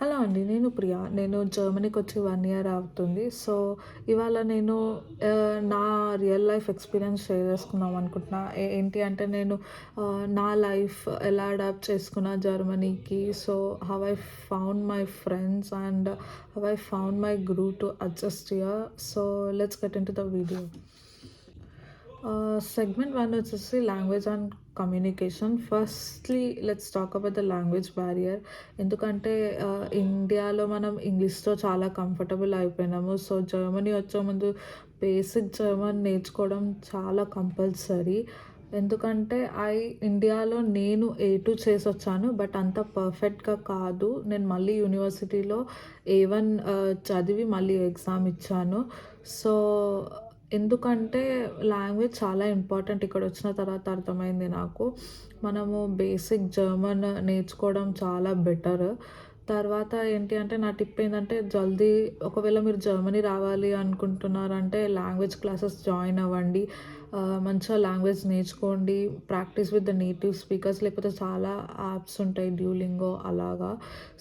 Hello అండి. నేను ప్రియా. నేను జర్మనీకొచ్చి 1 ఇయర్ అవుతుంది. సో, ఇవాళ నేను నా రియల్ లైఫ్ ఎక్స్‌పీరియన్స్ షేర్ చేసుకుందాం అనుకుంటున్నా. ఏంటి అంటే నేను నా లైఫ్ ఎలా అడాప్ట్ చేసుకున్నా జర్మనీకి. So, how I found my friends and how I found my groove to adjust here. So, let's get into the video. Segment 1 వచ్చేసి language and communication. Firstly let's talk about the language barrier. ఎందుకంటే ఇండియాలో మనం ఇంగ్లీష్‌తో చాలా comfortable అయిపోయినాము. So, Germany వచ్చే ముందు basic German నేర్చుకోవడం చాలా compulsory. ఎందుకంటే ఇండియాలో నేను A2 చేసొచ్చాను. బట్ అంత పర్ఫెక్ట్‌గా కాదు. నేను మళ్ళీ యూనివర్సిటీలో A1 చదివి మళ్ళీ ఎగ్జామ్ ఇచ్చాను. సో, ఎందుకంటే లాంగ్వేజ్ చాలా ఇంపార్టెంట్. ఇక్కడొచ్చిన తర్వాత అర్థమైంది నాకు. మనము బేసిక్ జర్మన్ నేర్చుకోవడం చాలా బెటర్. తర్వాత ఏంటి అంటే నా టిప్ ఏందంటే జల్దీ ఒకవేళ మీరు జర్మనీ రావాలి అనుకుంటున్నారంటే లాంగ్వేజ్ క్లాసెస్ జాయిన్ అవ్వండి. మంచిగా లాంగ్వేజ్ నేర్చుకోండి. Practice with the native speakers లేకపోతే చాలా యాప్స్ ఉంటాయి డ్యూలింగో అలాగా.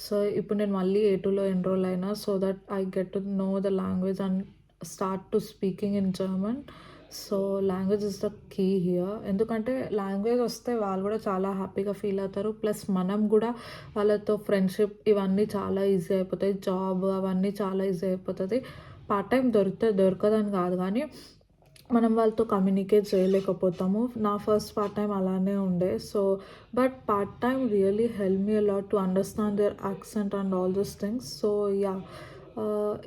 సో, ఇప్పుడు నేను మళ్ళీ A2లో ఎన్రోల్ అయినా so that I get to know the language and start to speaking in German. So, language is the key here. ఎందుకంటే లాంగ్వేజ్ వస్తే వాళ్ళు కూడా చాలా హ్యాపీగా ఫీల్ అవుతారు. ప్లస్ మనం కూడా వాళ్ళతో ఫ్రెండ్షిప్ ఇవన్నీ చాలా ఈజీ అయిపోతాయి. జాబ్ అవన్నీ చాలా ఈజీ అయిపోతది. పార్ట్ టైం దొరకదని కాదు కానీ మనం వాళ్ళతో కమ్యూనికేట్ చేయలేకపోతాము. నా ఫస్ట్ పార్ట్ టైం అలానే ఉండే. So, but part time really help me a lot to understand their accent and all those things. So, yeah!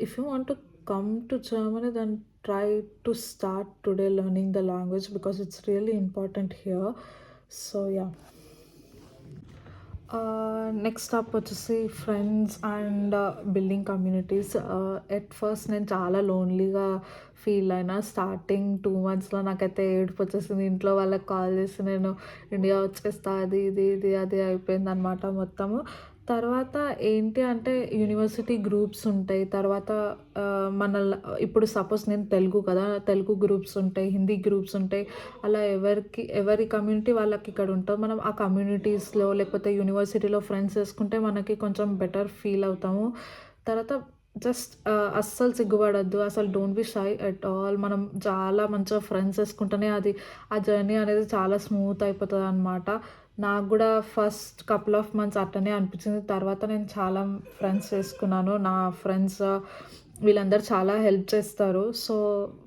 If you want to come to Germany, then try to start today learning the language because it's really important here. So, yeah. Next up వచ్చేసి friends and building communities. At first నేను చాలా లోన్లీగా feel అయినా. Starting 2 మంత్స్‌లో నాకైతే ఏడుపు వచ్చేసింది. ఇంట్లో వాళ్ళకి కాల్ చేసి నేను ఇండియా వచ్చేస్తా అది ఇది ఇది అది అయిపోయిందనమాట మొత్తము. తర్వాత ఏంటి అంటే యూనివర్సిటీ గ్రూప్స్ ఉంటాయి. తర్వాత ఇప్పుడు సపోజ్ నేను తెలుగు కదా! తెలుగు గ్రూప్స్ ఉంటాయి, హిందీ గ్రూప్స్ ఉంటాయి. అలా ఎవరి కమ్యూనిటీ వాళ్ళకి ఇక్కడ ఉంటాం. మనం ఆ కమ్యూనిటీస్‌లో లేకపోతే యూనివర్సిటీలో ఫ్రెండ్స్ చేసుకుంటే మనకి కొంచెం బెటర్ ఫీల్ అవుతాము. తర్వాత జస్ట్ అస్సలు సిగ్గుపడొద్దు. అసలు don't be shy at all. మనం చాలా మంచిగా ఫ్రెండ్స్ చేసుకుంటేనే ఆ జర్నీ అనేది చాలా స్మూత్ అయిపోతదనమాట. నాకు గూడా ఫస్ట్ కపుల్ ఆఫ్ మంత్స్ అట్టనే అనిపించింది. తర్వాత నేను చాలా ఫ్రెండ్స్ చేసుకున్నాను. నా ఫ్రెండ్స్ వీళ్ళందరూ చాలా హెల్ప్ చేస్తారు. సో,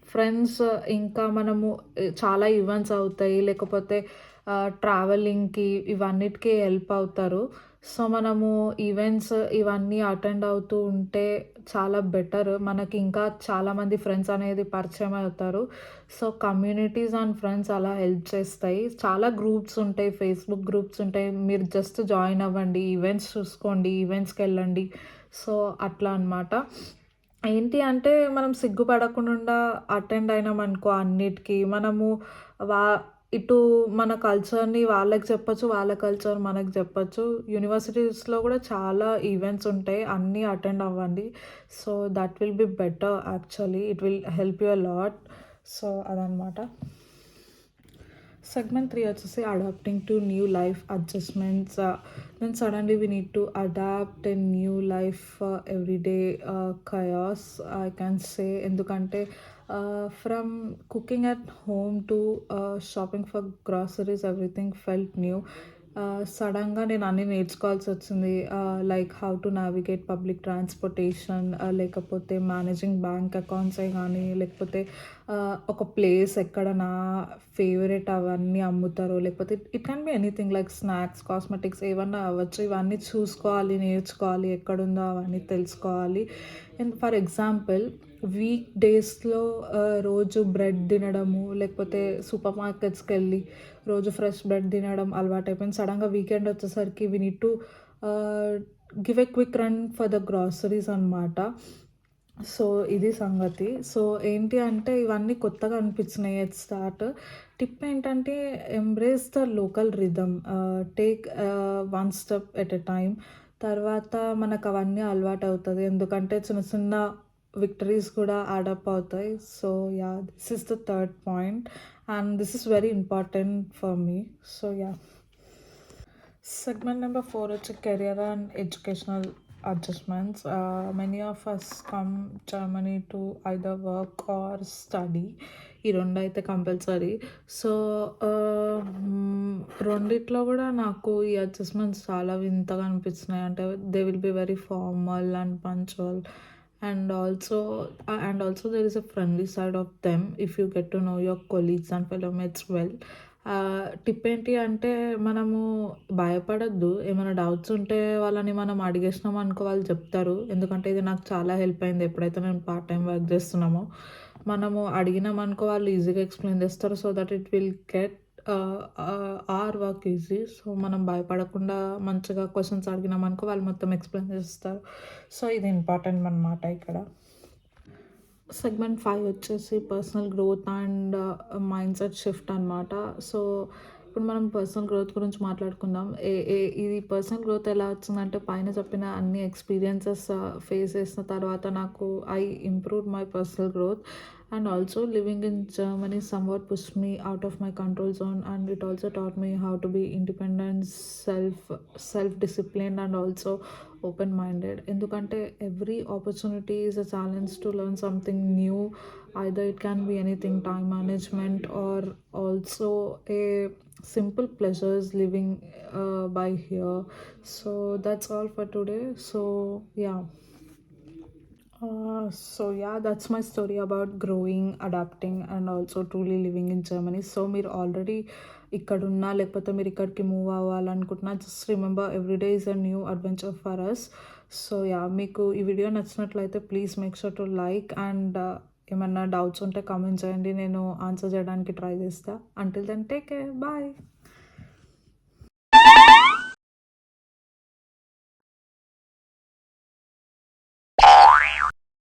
ఫ్రెండ్స్ ఇంకా మనము చాలా ఈవెంట్స్ అవుతాయి. లేకపోతే ట్రావెలింగ్‌కి ఇవన్నిటికి హెల్ప్ అవుతారు. సో, మనము ఈవెంట్స్ ఇవన్నీ అటెండ్ అవుతూ ఉంటే చాలా బెటర్. మనకి ఇంకా చాలామంది ఫ్రెండ్స్ అనేది పరిచయం అవుతారు. సో, కమ్యూనిటీస్ అండ్ ఫ్రెండ్స్ అలా హెల్ప్ చేస్తాయి. చాలా గ్రూప్స్ ఉంటాయి. ఫేస్‌బుక్ గ్రూప్స్ ఉంటాయి. మీరు జస్ట్ జాయిన్ అవ్వండి. ఈవెంట్స్ చూసుకోండి. ఈవెంట్స్‌కెళ్ళండి. సో, అట్లా అనమాట. ఏంటి అంటే మనం సిగ్గుపడకుండా అటెండ్ అయినామనుకో అన్నిటికి మనము వా ఇటు మన కల్చర్‌ని వాళ్ళకి చెప్పొచ్చు. వాళ్ళ కల్చర్ మనకు చెప్పొచ్చు. యూనివర్సిటీస్‌లో కూడా చాలా ఈవెంట్స్ ఉంటాయి. అన్నీ అటెండ్ అవ్వండి. So, that will be better actually. It will help you a lot. So, అదనమాట. Segment 3 వచ్చేసి adapting to new life adjustments. Then suddenly we need to adapt a new life everyday chaos I can say. ఎందుకంటే from cooking at home to shopping for groceries everything felt new. సడన్‌గా నేను అన్నీ నేర్చుకోవాల్సొచ్చింది. Like how to navigate public transportation, లేకపోతే managing bank అకౌంట్సే గానీ, లేకపోతే ఒక ప్లేస్ ఎక్కడ నా ఫేవరెట్ అవన్నీ అమ్ముతారో, లేకపోతే it can be anything like snacks, cosmetics ఏవన్నా అవ్వచ్చు. ఇవన్నీ చూసుకోవాలి, నేర్చుకోవాలి, ఎక్కడుందో అవన్నీ తెలుసుకోవాలి. అండ్ ఫర్ ఎగ్జాంపుల్ వీక్ డేస్‌లో రోజు బ్రెడ్ తినడము, లేకపోతే సూపర్ మార్కెట్స్‌కెళ్ళి రోజు ఫ్రెష్ బ్రెడ్ తినడం అలవాటయిపోయింది. సడన్‌గా వీకెండ్ వచ్చేసరికి we need to give a quick run for the groceries అనమాట. సో, ఇది సంగతి. సో, ఏంటి అంటే ఇవన్నీ కొత్తగా అనిపించినాయి ఎట్ స్టార్ట్. టిప్ ఏంటంటే embrace the local rhythm. Take one step at a time. తర్వాత మనకు అవన్నీ అలవాటవుతది. ఎందుకంటే చిన్న చిన్న విక్టరీస్ కూడా యాడప్ అవుతాయి. So, yeah! This is the third point and this is very important for me. So, yeah! Segment number 4 వచ్చి career and educational adjustments. Many of us come Germany to either work or study. ఈ రెండైతే compulsory. So, రెండిట్లో గూడా నాకు ఈ adjustments చాలా వింతగా అనిపించినాయి. అంటే they will be very formal and punctual and also there is a friendly side of them if you get to know your colleagues and fellow mates well. Tip ఏంటి అంటే మనము భయపడొద్దు. ఏమైనా డౌట్స్ ఉంటే వాళ్ళని మనం అడిగేసినాం అనుకో వాళ్ళు చెప్తారు. ఎందుకంటే ఇది నాకు చాలా హెల్ప్ అయింది ఎప్పుడైతే నేను పార్ట్ టైమ్ వర్క్ చేస్తున్నామో. మనము అడిగినామనుకో వాళ్ళు ఈజీగా ఎక్స్‌ప్లెయిన్ చేస్తారు. So that it will get our work easy. So మనం భయపడకుండా మంచిగా క్వెషన్స్ అడిగినామనుకో వాళ్ళు మొత్తం ఎక్స్‌ప్లెయిన్ చేస్తారు. సో ఇది ఇంపార్టెంట్ అనమాట ఇక్కడ. సెగ్మెంట్ 5 వచ్చేసి personal growth and mindset shift అనమాట. సో, ఇప్పుడు మనం పర్సనల్ గ్రోత్ గురించి మాట్లాడుకుందాం. ఇది పర్సనల్ గ్రోత్ ఎలా వచ్చిందంటే పైన చెప్పిన అన్ని ఎక్స్‌పీరియన్సెస్ ఫేస్ చేసిన తర్వాత నాకు I improved my personal growth and also living in Germany somewhat pushed me out of my control zone and it also taught me how to be independent, self disciplined and also open minded. ఎందుకంటే every opportunity is a challenge to learn something new. Either it can be anything time management or also a simple pleasures living by here. So that's all for today. So yeah. So that's my story about growing, adapting, and also truly living in Germany. So మీరు already ఇక్కడున్నా లేకపోతే మీరు ఇక్కడికి move అవ్వాలనుకుంటున్నా just remember every day is a new adventure for us. So మీకు ఈ video నచ్చినట్లయితే please make sure to like and ఏమన్నా డౌట్స్ ఉంటే కామెంట్ చేయండి, నేను ఆన్సర్ చేయడానికి ట్రై చేస్తా. Until then take care, bye.